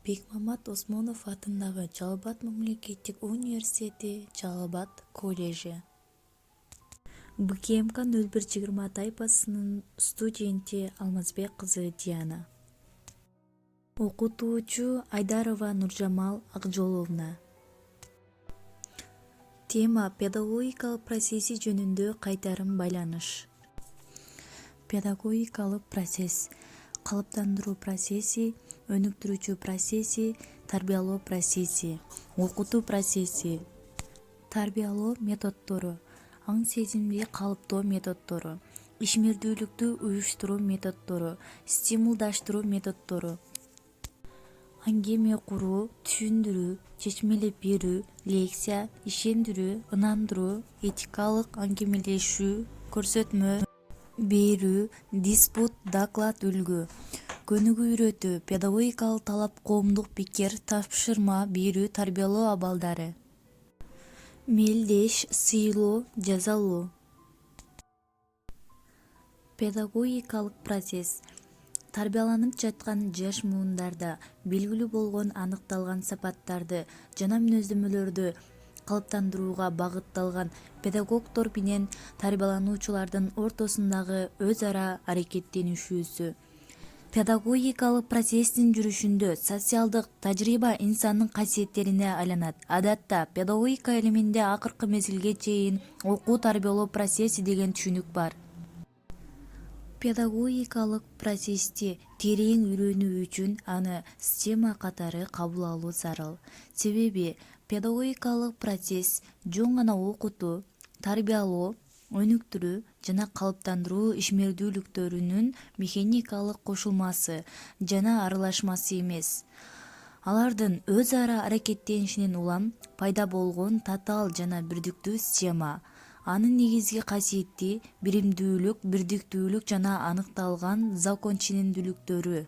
Бекмамат Осмонов атындагы Жалал Абад мамлекеттик университети, Жалал Абад коллежи. БКМК 0120 тайпасынын студенти Алмазбек кызы Диана. Окутуучу Айдарова Нуржамал Акжоловна. Тема: педагогикалык процесси жөнүндө кайтарым байланыш. Педагогикалык процесс: калыптандыруу процесси, өнүктүрүүчү процесси, тарбиялоо процесси, окутуу процесси. Тарбиялоо методдору: аң сезимди калыптоо методдору, ишмердүүлүктү уюштуруу методдору, стимулдаштыруу методдору, аңгеме куруу, түшүндүрүү, чечмелеп берүү, лекция, ишендирүү, ынандыруу, этикалык аңгемелешүү, көрсөтмө берүү, диспут, доклад, үлгү, көнүгүү үйрөтүү, педагогикалык талап, коомдук пикир, тапшырма берүү, тарбиялоо абалдары. Мелдеш, сыйлоо, жазалоо. Педагогикалык процесс: тарбияланып жаткан жаш муундарда белгилүү болгон аныкталган сапаттарды жана мүнөздөмөлөрдү калыптандырууга багытталган педагогдор менен тарбиялануучулардын ортосундагы өз ара аракеттенишүүсү. Педагогикалык процесстин жүрүшүндө социалдык тажрыйба инсандын касиеттерине айланат. Адатта педагогика илиминде акыркы мезгилге чейин окуу тарбиялоо процесси деген түшүнүк бар. Педагогикалык процессти терең үйрөнүү үчүн аны система катары кабыл алуу зарыл. Себеби педагогикалык процесс жөн гана окутуу, тарбиялоо, өнүктүрүү жана калыптандыруу ишмердүүлүктөрүнүн механикалык кошулмасы жана аралашмасы эмес. Алардын өз ара аракеттенишинен улам пайда болгон татаал жана бирдиктүү система. Анын негизги касиети биримдүүлүк, бирдиктүүлүк жана аныкталган законченемдүүлүктөрү.